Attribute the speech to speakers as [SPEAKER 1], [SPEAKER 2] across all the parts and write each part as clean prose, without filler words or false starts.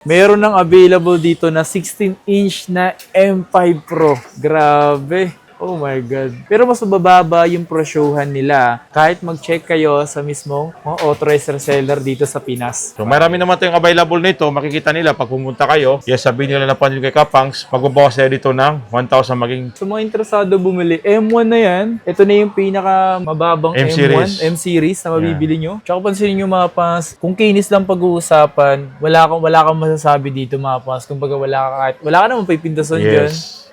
[SPEAKER 1] Meron ng available dito na 16-inch na M5 Pro. Grabe. Oh my God. Pero mas mababa yung presyohan nila kahit mag-check kayo sa mismong authorized reseller dito sa Pinas.
[SPEAKER 2] So marami naman tayong available nito. Makikita nila pag pumunta kayo. Yes, sabihin nila na panyo kay Kapangs. Magbabawas tayo dito ng 1,000 maging
[SPEAKER 1] Sa mga interesado bumili, M1 na yan. Ito na yung pinaka mababang
[SPEAKER 2] M-series.
[SPEAKER 1] M-series na mabibili nyo. Tsaka pansinin nyo mga pans, kung kinis lang pag-uusapan, wala kang masasabi dito mga pans. Kumbaga wala ka naman pipintasan dyan.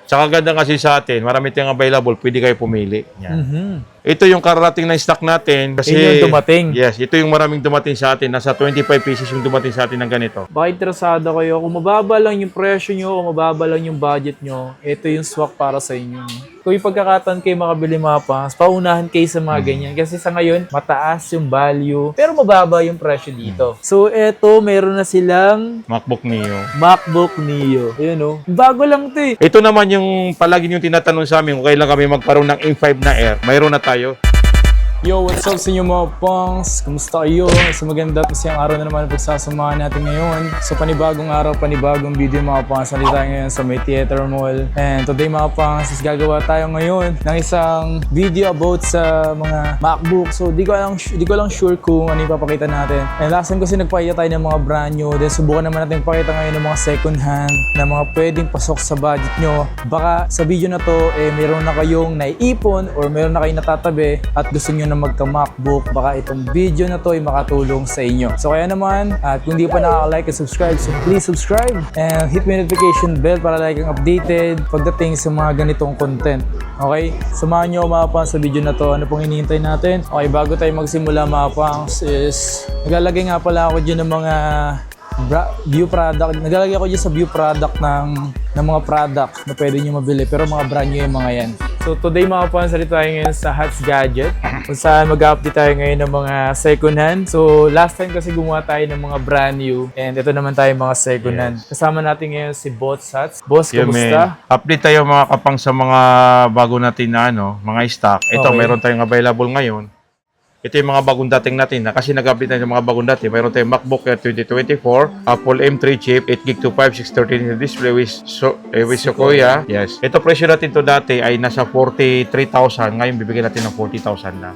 [SPEAKER 2] Tsaka ganda kasi sa atin, marami tayong available, pwede kayo pumili. Yan. Ito yung kararating na stock natin. Kasi,
[SPEAKER 1] yun yung dumating.
[SPEAKER 2] Yes, ito yung maraming dumating sa atin. Nasa 25 pieces yung dumating sa atin ng ganito.
[SPEAKER 1] Baka interesado kayo, kung mababa lang yung presyo nyo, kung mababa lang yung budget nyo, ito yung swak para sa inyo. Kung yung pagkakataon kayo makabili mga pans, paunahan kayo sa mga ganyan. Kasi sa ngayon, mataas yung value, pero mababa yung presyo dito. So, eto, meron na silang
[SPEAKER 2] MacBook Neo.
[SPEAKER 1] MacBook Neo. Ayan o. Bago lang ito eh.
[SPEAKER 2] Ito naman yung palagi yung tinatanong sa amin kung kailan kami magkaroon ng M5 na Air. Mayroon na tayo.
[SPEAKER 1] Yo, what's up sa inyo mga punks? Kumusta kayo? Sa maganda at masayang araw na naman ang pagsasamahan natin ngayon. Sa panibagong araw, panibagong video mga punks. Nandito tayo ngayon sa May Theater Mall. And today mga punks, is gagawa tayo ngayon ng isang video about sa mga MacBook. So di ko lang sure kung ano yung papakita natin. And last time kasi nagpakita tayo ng mga brand new. Then subukan naman natin pakita ngayon ng mga second hand na mga pwedeng pasok sa budget nyo. Baka sa video na to, meron na kayong naiipon or meron na kayong natatabi at gusto nyo na magka-MacBook, baka itong video na to ay makatulong sa inyo. So kaya naman, at kung di pa nakaka-like and subscribe, so please subscribe and hit my notification bell para like ang updated pagdating sa mga ganitong content. Okay? Samahan nyo mga pangs sa video na to. Ano pong hinihintay natin? Okay, bago tayo magsimula mga pangs is naglalagay nga pala ako dyan ng mga view product. Naglalagay ako dyan sa view product ng mga product na pwede nyo mabili. Pero mga brand new yung mga yan. So today mga fans, salit tayo ngayon sa Hats Gadget kung saan mag-update tayo ngayon ng mga second hand. So last time kasi gumawa tayo ng mga brand new and ito naman tayo mga second hand. Kasama natin ngayon si Boss Hats. Boss, kamusta?
[SPEAKER 2] Update tayo mga kapang sa mga bago natin na mga stock. Ito,
[SPEAKER 1] Okay.
[SPEAKER 2] meron tayong available ngayon. Ito yung mga bagong dating natin na kasi nag-update na yung mga bagong dating. Mayroon tayong MacBook Air 2024, Apple M3 chip, 8GB to 5/613 display with Sequoia. Yes. Ito presyo natin to dati ay nasa 43,000. Ngayon bibigyan natin ng 40,000 na.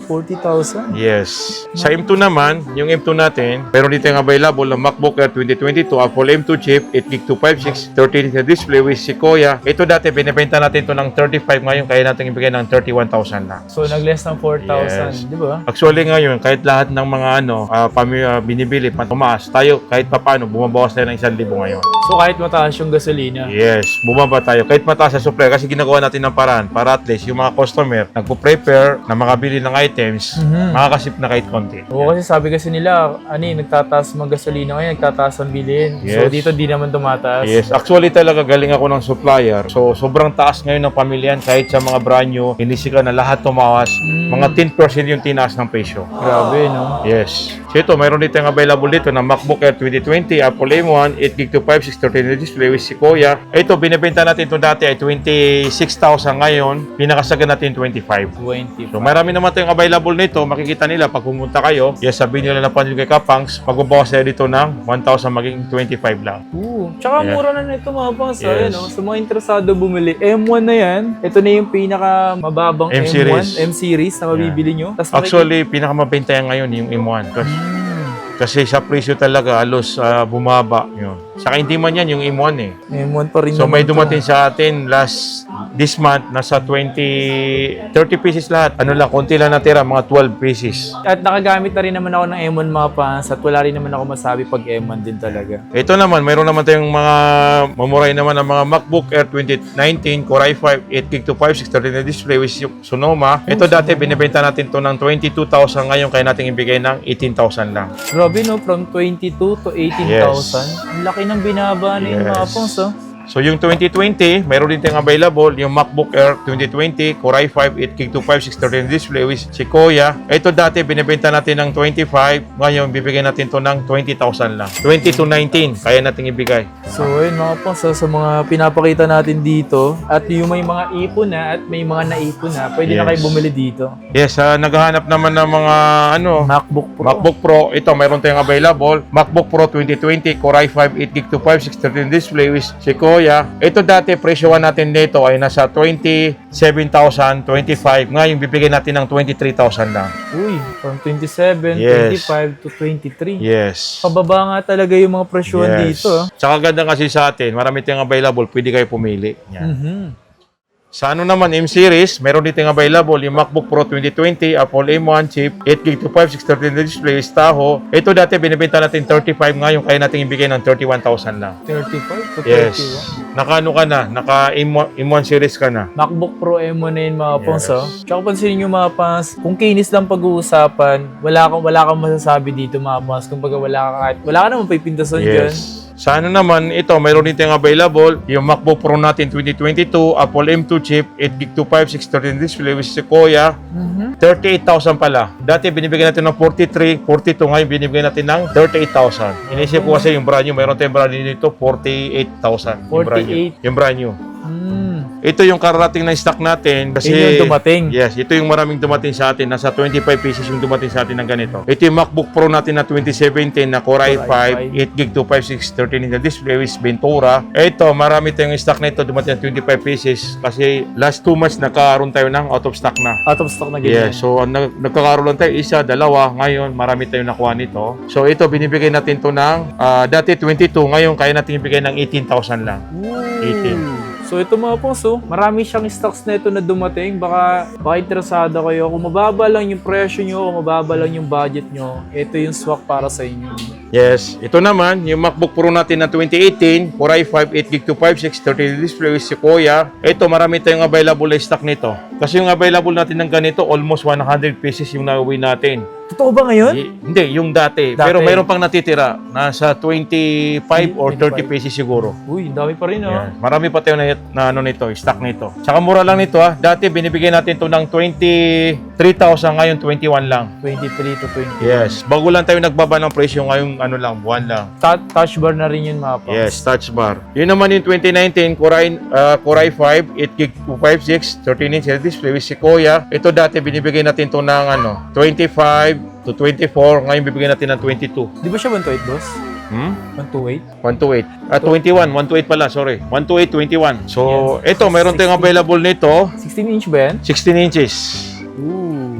[SPEAKER 1] 40,000?
[SPEAKER 2] Yes. Sa M2 naman, yung M2 natin, meron dito yung available ng MacBook Air 2022, Apple M2 chip, 8GB to 5/613 display with Sequoia. Ito dati binibenta natin to ng 35, ngayon kaya natin ibigay ng 31,000 na.
[SPEAKER 1] So nag-less ng 4,000,
[SPEAKER 2] Yes.
[SPEAKER 1] di ba?
[SPEAKER 2] Actually ngayon, kahit lahat ng mga binibili, tumaas, tayo kahit papaano, bumabawas tayo ng 1,000 ngayon.
[SPEAKER 1] So kahit mataas yung gasolina.
[SPEAKER 2] Yes, bumaba tayo. Kahit mataas sa supply, kasi ginagawa natin ng paraan para at least yung mga customer nagpo-prepare na makabili ng items, makakasip na kahit konti.
[SPEAKER 1] Oo, kasi sabi kasi nila, nagtataas mga gasolina ngayon, nagtataas ang bilhin. So
[SPEAKER 2] Yes.
[SPEAKER 1] dito di naman tumataas.
[SPEAKER 2] Yes, actually talaga galing ako ng supplier. So sobrang taas ngayon ng pamilyan kahit sa mga brand new, inisika na lahat tumawas. Mga 10% yung tinaas ng presyo.
[SPEAKER 1] Grabe, no?
[SPEAKER 2] Yes. So ito, mayroon dito yung available dito na MacBook Air 2020, Apple M1, 8GB to 5/613 display with Sequoia. Ito, binibenta natin ito dati ay 26,000 ngayon. Pinakasagan natin 25.
[SPEAKER 1] 20.
[SPEAKER 2] So marami naman tayong available nito. Makikita nila pag pumunta kayo. Yes, sabihin nila na panyo kay Kapangs. Magbabawas tayo dito ng 1,000 maging 25 lang.
[SPEAKER 1] Tsaka
[SPEAKER 2] Yeah.
[SPEAKER 1] mura na nito mga pangs.
[SPEAKER 2] Yes.
[SPEAKER 1] No? Sa mga interesado bumili, M1 na yan. Ito na yung pinaka mababang
[SPEAKER 2] M-series.
[SPEAKER 1] M-series na mabibili nyo. Tas
[SPEAKER 2] Actually, pinakamabenta yan ngayon yung M1. Kasi sa presyo talaga, halos bumaba. Yun. Saka hindi man yan yung M1 eh.
[SPEAKER 1] M1 pa rin
[SPEAKER 2] So may
[SPEAKER 1] naman to.
[SPEAKER 2] dumating sa atin this month, nasa 30 pieces lahat. Ano lang, konti lang natira, mga 12 pieces.
[SPEAKER 1] At nakagamit na rin naman ako ng M1 mga pangs at wala rin naman ako masabi pag M1 din talaga.
[SPEAKER 2] Ito naman, mayroon naman tayong mga mamuray naman ng mga MacBook Air 2019, Core i5, 8GB to 5/613 na display with Sonoma. Ito dati, binibenta natin to ng 22,000, ngayon kaya natin ibigay ng 18,000 lang.
[SPEAKER 1] Grabe no, from 22 to 18,000. Ang laki ng binaba na yung mga
[SPEAKER 2] Yes.
[SPEAKER 1] pangs.
[SPEAKER 2] So yung 2020, mayroon din tayong available, yung MacBook Air 2020, Core i5, 8GB 630 display with Sequoia. Ito dati, binibenta natin ng 25, ngayon bibigyan natin to ng 20,000 lang. 20 to 19, kaya natin ibigay.
[SPEAKER 1] So ayun mga pangs, sa mga pinapakita natin dito at yung may mga ipon na at may mga naipon na, pwede na
[SPEAKER 2] Yes.
[SPEAKER 1] kayo bumili dito.
[SPEAKER 2] Yes, naghahanap naman ng mga
[SPEAKER 1] MacBook Pro.
[SPEAKER 2] MacBook Pro, ito mayroon tayong available. MacBook Pro 2020, Core i5, 8GB 630 display with Sequoia. Ito dati, presyohan natin nito ay nasa 27,000, 25. Ngayon, bibigyan natin ng 23,000 lang.
[SPEAKER 1] Uy, from 27,
[SPEAKER 2] Yes.
[SPEAKER 1] 25 to 23.
[SPEAKER 2] Yes.
[SPEAKER 1] Pababa nga talaga yung mga presyohan dito.
[SPEAKER 2] Tsaka ganda kasi sa atin, marami tayong available, pwede kayo pumili. Yan.
[SPEAKER 1] Mhm.
[SPEAKER 2] Sa ano naman, M-Series, meron dito yung available, yung MacBook Pro 2020, Apple M1 chip, 8GB to 5, 630 display, Tahoe. Ito dati, binibenta natin 35, ngayon kaya natin ibigay ng 31,000 lang.
[SPEAKER 1] 35 to
[SPEAKER 2] Yes.
[SPEAKER 1] 31.
[SPEAKER 2] Naka-ano ka na, naka-M1 series ka na.
[SPEAKER 1] MacBook Pro M1 na yun mga
[SPEAKER 2] Yes.
[SPEAKER 1] pangs. Tsaka pansinin nyo mga pangs, kung kinis lang pag-uusapan, wala kang masasabi dito mga pangs. Kumbaga wala ka naman pipintasan dyan.
[SPEAKER 2] Yes. Sa ano naman, ito, mayroon din tayong available, yung MacBook Pro natin 2022, Apple M2 chip, 8GB to 5, 630 display with Sequoia, 38,000 pala. Dati binibigyan natin ng 43, 42, ngayon binibigyan natin ng 38,000. Inisip ko kasi yung brand new, mayroon tayong brand new dito, 48,000. Yung brand new.
[SPEAKER 1] 48.
[SPEAKER 2] Yung brand new.
[SPEAKER 1] Hmm.
[SPEAKER 2] Ito yung kararating na stock natin kasi
[SPEAKER 1] Yun yung dumating.
[SPEAKER 2] Yes, ito yung maraming dumating sa atin. Nasa 25 pieces yung dumating sa atin ng ganito. Ito yung MacBook Pro natin na 2017 na Core i5, 8GB to 5, 630 na display with Ventura. Ito, marami tayong stock na ito, dumating ng 25 pieces kasi last 2 months nagkaroon tayo ng out of stock na.
[SPEAKER 1] Out of stock na ganyan.
[SPEAKER 2] Yes, so nagkakaroon lang tayo isa, dalawa, ngayon marami tayong nakuha nito. So ito, binibigay natin to ng dati 22, ngayon kaya natin ibigay ng 18,000 lang. 18.
[SPEAKER 1] So ito mga pangs, marami siyang stocks na ito na dumating. Baka interesado kayo. Kung mababa lang yung presyo nyo, kung mababa lang yung budget nyo, ito yung swak para sa inyo.
[SPEAKER 2] Yes, ito naman, yung MacBook Pro natin na 2018, Core i5, 8GB to 5, 630 display with Sequoia. Ito, marami tayong available na stock nito. Kasi yung available natin ng ganito, almost 100 pieces yung nauwi natin.
[SPEAKER 1] Totoo ba ngayon?
[SPEAKER 2] Hindi, yung dati. Pero mayroon pang natitira. Nasa 25 or 30 pieces siguro.
[SPEAKER 1] Uy, dami pa rin
[SPEAKER 2] Yan. Marami pa tayo na ano nito, stock nito. Tsaka mura lang nito Dati binibigyan natin to ng 23,000, ngayon 21 lang.
[SPEAKER 1] 23 to 20.
[SPEAKER 2] Yes. Bago lang tayo nagbaba ng presyo, ngayong ano lang, buwan lang.
[SPEAKER 1] Touch bar na rin yun mga pangs.
[SPEAKER 2] Yes, touch bar. Yun naman yung 2019, Core i5, 8GB to 56, 13-inch display with Sequoia. Ito dati binibigay natin to ng 25 to 24, ngayon bibigyan natin ng 22.
[SPEAKER 1] Di ba siya 128, boss? 128?
[SPEAKER 2] 128. 21, 128 pala, sorry. 128, 21. So, ito, mayroon tayong available nito,
[SPEAKER 1] 16-inch ba yan?
[SPEAKER 2] 16 inches.
[SPEAKER 1] Ooh.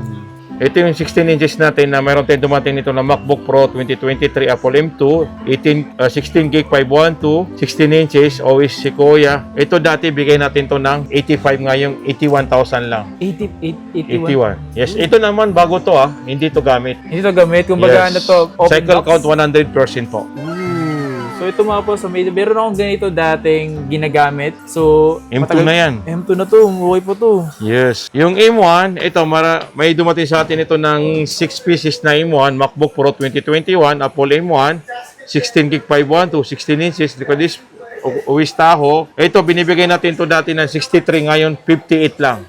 [SPEAKER 2] Ito yung 16 inches natin na mayroon tayong dumating nito na MacBook Pro 2023 Apple M2, 16GB 512, 16 inches, OS Sequoia. Ito dati, bigay natin to ng 85, ngayong 81,000 lang. 81. Yes, ito naman bago to hindi to gamit.
[SPEAKER 1] Hindi to gamit. Kumbaga ano to? Open
[SPEAKER 2] Cycle
[SPEAKER 1] box?
[SPEAKER 2] count 100% po.
[SPEAKER 1] So ito mga po, meron akong ganito dating ginagamit. So,
[SPEAKER 2] M2 na yan.
[SPEAKER 1] M2 na to, okay po to.
[SPEAKER 2] Yes. Yung M1, ito, may dumating sa atin ito ng 6 pieces na M1, MacBook Pro 2021, Apple M1, 16GB 512, 16 inches, this OS Tahoe. Ito, binibigay natin to dati ng 63, ngayon 58 lang.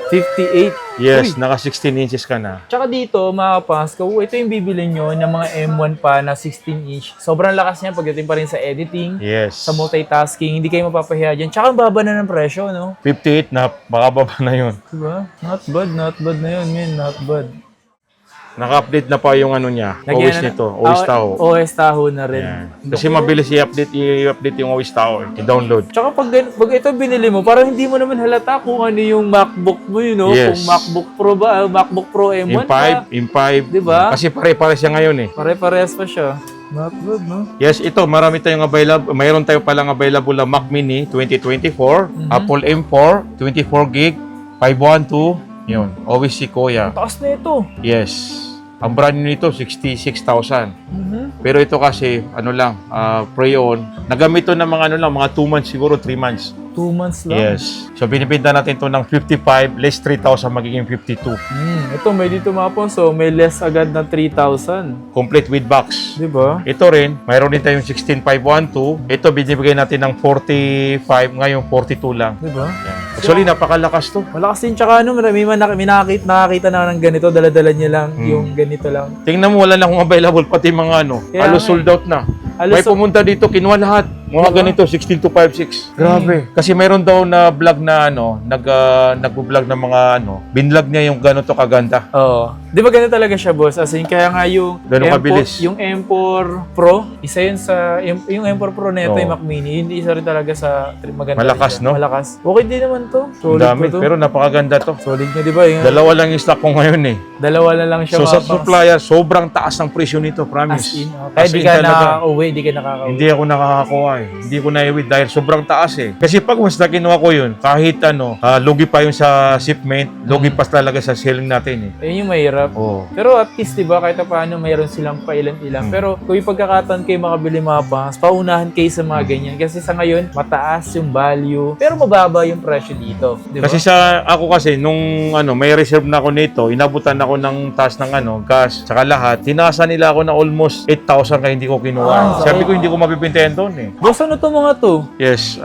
[SPEAKER 1] 58.
[SPEAKER 2] Yes,
[SPEAKER 1] Uy.
[SPEAKER 2] naka 16 inches ka na.
[SPEAKER 1] Tsaka dito, mga kapas, ito yung bibili nyo ng mga M1 pa na 16-inch. Sobrang lakas niya pagdating pa rin sa editing,
[SPEAKER 2] Yes.
[SPEAKER 1] sa multitasking. Hindi kayo mapapahiya dyan. Tsaka ang baba na ng presyo, no?
[SPEAKER 2] 58 na, baka baba na yun.
[SPEAKER 1] Diba? Not bad na yun, man. Not bad.
[SPEAKER 2] Naka-update na pa yung ano niya,
[SPEAKER 1] Lagyan
[SPEAKER 2] OS
[SPEAKER 1] na-
[SPEAKER 2] nito, OS Tahoe.
[SPEAKER 1] OS Tahoe na rin.
[SPEAKER 2] Yan. Kasi mabilis i-update yung OS Tahoe, i-download.
[SPEAKER 1] Tsaka pag ito binili mo, parang hindi mo naman halata kung ano yung MacBook mo, you know?
[SPEAKER 2] Yes.
[SPEAKER 1] Kung MacBook Pro ba, MacBook Pro M1 ba?
[SPEAKER 2] M5.
[SPEAKER 1] Diba?
[SPEAKER 2] Kasi pare-pare siya ngayon
[SPEAKER 1] Pare-parehas pa siya. Not bad, no?
[SPEAKER 2] Yes, ito, marami tayong available. Mayroon tayo palang available na Mac Mini 2024, Apple M4, 24GB, 512, yun, OS Sequoia.
[SPEAKER 1] Taas na ito.
[SPEAKER 2] Yes. Ang brand new nito, 66,000. Pero ito kasi, ano lang, pre-owned. Nagamit to ng mga 2 months siguro, 3 months.
[SPEAKER 1] 2 months lang.
[SPEAKER 2] Yes. So, binibenta natin to ng 55, less 3,000, magiging 52.
[SPEAKER 1] Ito, may dito mga pong. So, may less agad na 3,000.
[SPEAKER 2] Complete with box.
[SPEAKER 1] Di ba?
[SPEAKER 2] Ito rin, mayroon din tayong 16,512. Ito, binibigay natin ng 45, ngayon 42 lang.
[SPEAKER 1] Di ba?
[SPEAKER 2] Yan. Actually, napakalakas to.
[SPEAKER 1] Malakas din. Tsaka ano, may nakakita na ng ganito. Dala-dala niya lang yung ganito lang.
[SPEAKER 2] Tingnan mo, wala na akong available, pati mga ano.
[SPEAKER 1] Kaya
[SPEAKER 2] Halos
[SPEAKER 1] nga
[SPEAKER 2] sold out na.
[SPEAKER 1] Halos
[SPEAKER 2] May pumunta dito, kinuha lahat. Mga ganito, 16256. Grabe. Kasi mayroon daw na vlog na ano, nag-vlog ng mga ano, binlog niya yung gano'n to kaganda.
[SPEAKER 1] Oo. Di ba ganito talaga siya, boss? As in, kaya nga yung
[SPEAKER 2] Ganun kabilis.
[SPEAKER 1] Yung M4 Pro, isa yun sa, yung M4 Pro na ito,
[SPEAKER 2] Oo.
[SPEAKER 1] yung Mac Mini, hindi isa rin talaga sa maganda.
[SPEAKER 2] Malakas,
[SPEAKER 1] rin siya.
[SPEAKER 2] no?
[SPEAKER 1] Malakas. Okay din naman to.
[SPEAKER 2] Ang
[SPEAKER 1] Solid
[SPEAKER 2] dami,
[SPEAKER 1] po to.
[SPEAKER 2] pero napakaganda to.
[SPEAKER 1] Solid nga, di ba? Yung,
[SPEAKER 2] Dalawa lang yung stock ko ngayon eh.
[SPEAKER 1] dalawa na lang siya.
[SPEAKER 2] So sa
[SPEAKER 1] mga pangs.
[SPEAKER 2] supplier, sobrang taas ng presyo nito, promise.
[SPEAKER 1] As in, kaya
[SPEAKER 2] As
[SPEAKER 1] di
[SPEAKER 2] in
[SPEAKER 1] ka
[SPEAKER 2] talaga.
[SPEAKER 1] nakaka-uwi, di ka nakaka-uwi.
[SPEAKER 2] Hindi ako nakakakuha eh. Hindi ko na-iwit dahil sobrang taas eh. Kasi pag mas na kinuha ko yun, kahit ano, lugi pa yung sa shipment, lugi pa talaga sa selling natin eh.
[SPEAKER 1] Ayun yung mahirap.
[SPEAKER 2] Oo.
[SPEAKER 1] Pero at least, di ba, kahit paano mayroon silang pailan-ilan. Pero kung yung pagkakataon kayo makabili mga pangs, paunahan kayo sa mga ganyan. Kasi sa ngayon, mataas yung value, pero mababa yung presyo dito. Di ba?
[SPEAKER 2] Kasi ako kasi, nung ano, may reserve na ako nito, inabutan ako ng taas ng ano, gas, saka lahat, tinasa nila ako na almost 8,000 kaya hindi ko kinuha. Sabi ko, hindi ko mabibintayan doon eh.
[SPEAKER 1] Boss, ano to mga to?
[SPEAKER 2] Yes,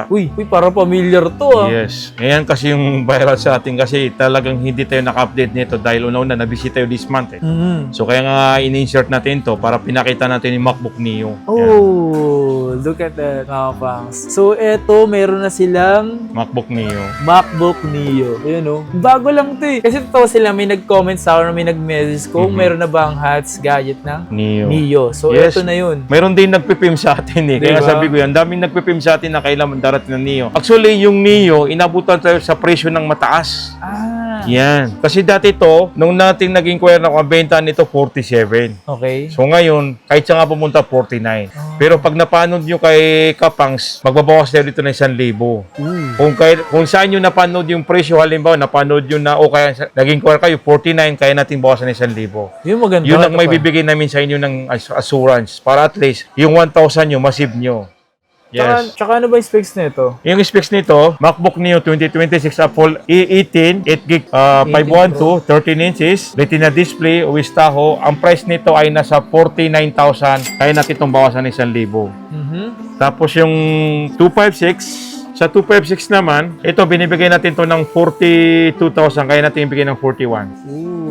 [SPEAKER 1] Uy, parang familiar to ah.
[SPEAKER 2] yes. Ngayon kasi yung viral sa atin kasi talagang hindi tayo naka-update nito dahil una-una na-busy tayo this month eh.
[SPEAKER 1] Mhm.
[SPEAKER 2] So kaya nga in-insert natin to para pinakita natin yung MacBook Neo. Yan.
[SPEAKER 1] Oh, look at that mga pangs. So eto, meron na silang
[SPEAKER 2] MacBook Neo.
[SPEAKER 1] MacBook Neo. Ayun oh. Bago lang to eh. Kasi totoo sila, may nag-comment sa akin, may nag-message kung meron na bang hats gadget ng
[SPEAKER 2] Neo.
[SPEAKER 1] Neo. So
[SPEAKER 2] Yes.
[SPEAKER 1] eto na yun.
[SPEAKER 2] Mayroon din nagpipim sa atin eh. Kaya
[SPEAKER 1] Diba?
[SPEAKER 2] sabi ko yan, daming nagpipim sa atin na kailangan darating ng Neo. Actually, yung Neo, inabutan tayo sa presyo ng mataas.
[SPEAKER 1] Ah,
[SPEAKER 2] Yan. Kasi dati to, nung nating nag-inquire na kung ang benta nito, 47.
[SPEAKER 1] okay.
[SPEAKER 2] So ngayon, kahit siya nga pumunta, 49.
[SPEAKER 1] Oh.
[SPEAKER 2] Pero pag napanood nyo kay Kapangs, magbabawas tayo dito ng 1,000. Kung saan nyo napanood yung presyo, halimbawa, napanood nyo na, o kaya nag-inquire kayo, 49, kaya natin bawasan ng 1,000.
[SPEAKER 1] Yun maganda.
[SPEAKER 2] Yun ang
[SPEAKER 1] Ito
[SPEAKER 2] may
[SPEAKER 1] pa.
[SPEAKER 2] bibigay namin sa inyo ng assurance para at least yung 1,000 nyo, masib nyo. Yes.
[SPEAKER 1] Tsaka ano ba yung specs nito?
[SPEAKER 2] Yung specs nito, MacBook Neo 2026 Apple E18, 8GB, 512, 13 inches, Retina display, with Tahoe. Ang price nito ay nasa 49,000. Kaya natin itong bawasan ng 1,000. Tapos yung 256, sa 256 naman, ito binibigay natin to ng 42,000. Kaya natin ibigay ng 41.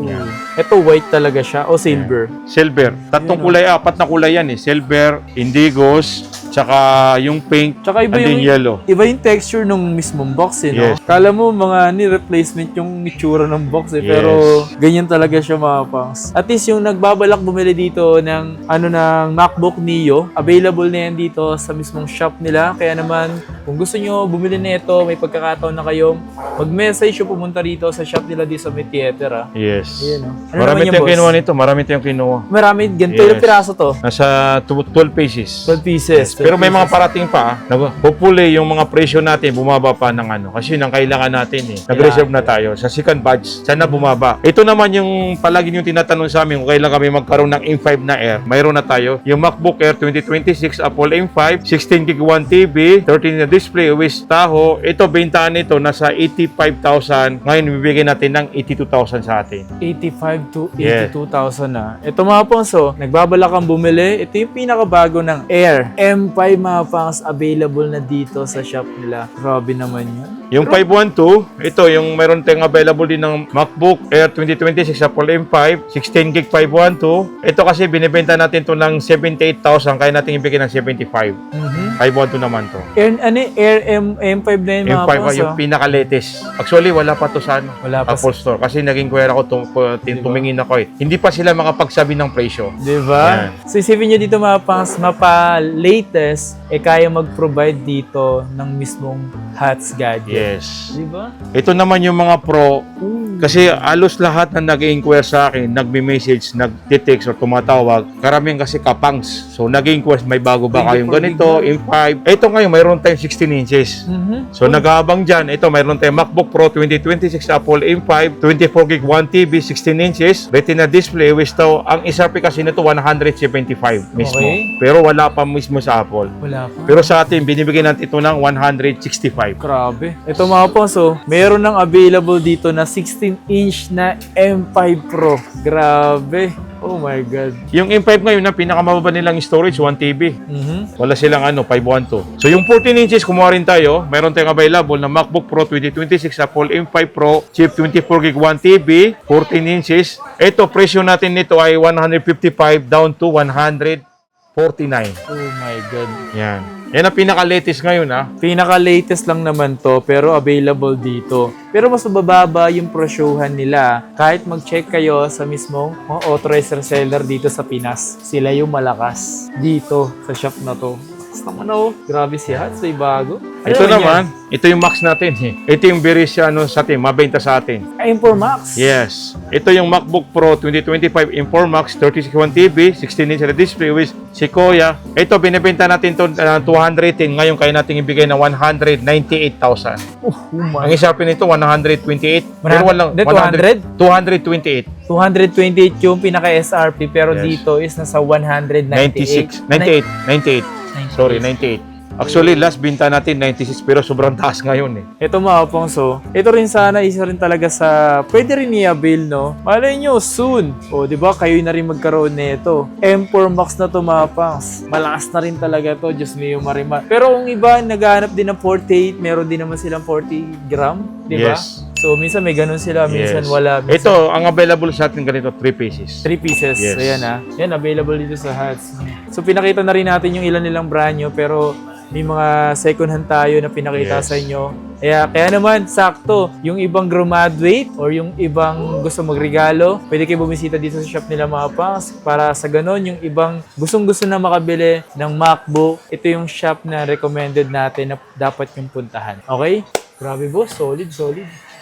[SPEAKER 2] Yan.
[SPEAKER 1] Ito white talaga siya o silver?
[SPEAKER 2] Silver. Tatlong kulay, apat na kulay yan eh. Silver, indigos, tsaka yung pink,
[SPEAKER 1] Tsaka iba
[SPEAKER 2] and then
[SPEAKER 1] yung,
[SPEAKER 2] yellow.
[SPEAKER 1] iba yung texture ng mismong box eh, no?
[SPEAKER 2] Yes.
[SPEAKER 1] Kala mo mga replacement yung itsura ng box eh,
[SPEAKER 2] Yes.
[SPEAKER 1] pero ganyan talaga siya mga pangs. At least yung nagbabalak bumili dito ng ng MacBook Neo, available na yan dito sa mismong shop nila. Kaya naman, kung gusto nyo bumili na ito, may pagkakataon na kayo, mag-message o pumunta rito sa shop nila dito sa May Theater ah.
[SPEAKER 2] Yes.
[SPEAKER 1] Ayan, no? Ano
[SPEAKER 2] Marami
[SPEAKER 1] naman yan,
[SPEAKER 2] tayong
[SPEAKER 1] boss?
[SPEAKER 2] kinuha nito. Marami tayong kinuha.
[SPEAKER 1] Marami, ganito
[SPEAKER 2] Yes.
[SPEAKER 1] yung piraso to.
[SPEAKER 2] Nasa 12 pieces.
[SPEAKER 1] 12 pieces.
[SPEAKER 2] Pero may mga parating pa. Hopefully, yung mga presyo natin bumaba pa ng ano. Kasi yun ang kailangan natin eh. Nag-reserve na tayo. Sa second batch, sana bumaba. Ito naman yung palagi yung tinatanong sa amin kung kailan kami magkaroon ng M5 na Air. Mayroon na tayo. Yung MacBook Air 2026 Apple M5, 16GB 1TB, 13 na display with Tahoe. Ito, bentahan nito nasa 85,000. Ngayon, bibigyan natin ng 82,000 sa atin.
[SPEAKER 1] 85 to
[SPEAKER 2] Yeah.
[SPEAKER 1] 82,000 na. Ito mga ponso, nagbabalak kang bumili. Ito yung pinakabago ng Air M5 mga pangs, available na dito sa shop nila. Grabe naman yun.
[SPEAKER 2] Yung 512, ito yung meron tayong available din ng MacBook Air 2026 Apple M5, 16GB 512. Ito kasi binibenta natin to ng 78,000, kaya natin ibigay ng 75. 512 naman to.
[SPEAKER 1] Air M5 na yun mga
[SPEAKER 2] M5
[SPEAKER 1] ponso.
[SPEAKER 2] yung pinaka-latest. Actually, wala pa to sa ano,
[SPEAKER 1] Wala pa
[SPEAKER 2] Apple Store. Kasi naging query ako, tumingin ako eh. Hindi pa sila makapagsabi ng presyo.
[SPEAKER 1] Diba? So isipin nyo dito mga pangs, mapa-latest, kaya mag-provide dito ng mismong hats gadget.
[SPEAKER 2] Yes.
[SPEAKER 1] Diba?
[SPEAKER 2] Ito naman yung mga Pro. Kasi alos lahat na nag-inquire sa akin, nagme-message, nag-text or tumatawag, karamihan kasi kapangs. So nag-inquire, may bago ba kayong
[SPEAKER 1] 24
[SPEAKER 2] ganito, M5. Ito ngayon, mayroon tayong 16 inches. So nag-aabang dyan, ito mayroon tayong MacBook Pro 2026 Apple M5, 24 gig 1 TB, 16 inches, Retina display, which to, ang SRP kasi nito 175 mismo.
[SPEAKER 1] Okay.
[SPEAKER 2] Pero wala pa mismo sa Apple.
[SPEAKER 1] Wala pa.
[SPEAKER 2] Pero sa atin, binibigyan natin ito ng 165.
[SPEAKER 1] Grabe. Ito mga pons, meron ng available dito na 16-inch na M5 Pro. Grabe. Oh my God.
[SPEAKER 2] Yung M5 ngayon, na pinakamababa nilang storage, 1 TB. Wala silang 512. So yung 14 inches, kumuha rin tayo. Mayroon tayong available na MacBook Pro 2026 Apple M5 Pro, chip 24 gig 1 TB, 14 inches. Ito, presyo natin nito ay 155 down to 149.
[SPEAKER 1] Oh my God.
[SPEAKER 2] Yan. Yan ang pinaka-latest ngayon, ha?
[SPEAKER 1] Pinaka-latest lang naman to, pero available dito. Pero mas mababa yung presyohan nila. Kahit mag-check kayo sa mismong mga authorized reseller dito sa Pinas, sila yung malakas dito sa shop na to. Basta naman grabe si Hats, may bago.
[SPEAKER 2] Ito naman, ito yung Max natin, Ito yung very sa atin, mabenta sa atin.
[SPEAKER 1] M4 Max.
[SPEAKER 2] Yes. Ito yung MacBook Pro 2025 M4 Max 36 TB, 16-inch na display with Sequoia. Ito, binibenta natin ito 210. Ngayon, kaya natin ibigay na 198,000.
[SPEAKER 1] Oh my.
[SPEAKER 2] Ang isapin nito, 128. Pero walang,
[SPEAKER 1] 200?
[SPEAKER 2] 228.
[SPEAKER 1] 228 yung pinaka-SRP, pero
[SPEAKER 2] Yes.
[SPEAKER 1] dito is nasa 198.
[SPEAKER 2] 98. Sorry, 98. Actually, last binta natin 96 pero sobrang taas ngayon
[SPEAKER 1] Ito mga pongso, ito rin sana isa rin talaga sa pwede rin i-avail, no? Malay nyo, soon. O, di ba, kayo na rin magkaroon nito. M4 Max na to mga pangs. Malakas na rin talaga to, Diyos mio marima. Pero kung iba, naghahanap din ng 48, meron din naman silang 40 gram, di ba?
[SPEAKER 2] Yes.
[SPEAKER 1] So, minsan may ganun sila, minsan
[SPEAKER 2] Yes.
[SPEAKER 1] wala. Minsan
[SPEAKER 2] Ito, ang available sa atin ganito, 3 pieces.
[SPEAKER 1] 3 pieces.
[SPEAKER 2] Yes.
[SPEAKER 1] Ayan Yan, available dito sa Hats. So, pinakita na rin natin yung ilan nilang brand nyo, pero may mga second hand tayo na pinakita
[SPEAKER 2] Yes.
[SPEAKER 1] sa inyo. Kaya naman, sakto, yung ibang graduate or yung ibang gusto magregalo, pwede kayo bumisita dito sa shop nila mga pangs. Para sa ganon, yung ibang gustong-gusto na makabili ng MacBook, ito yung shop na recommended natin na dapat yung puntahan. Okay? Grabe boss, solid.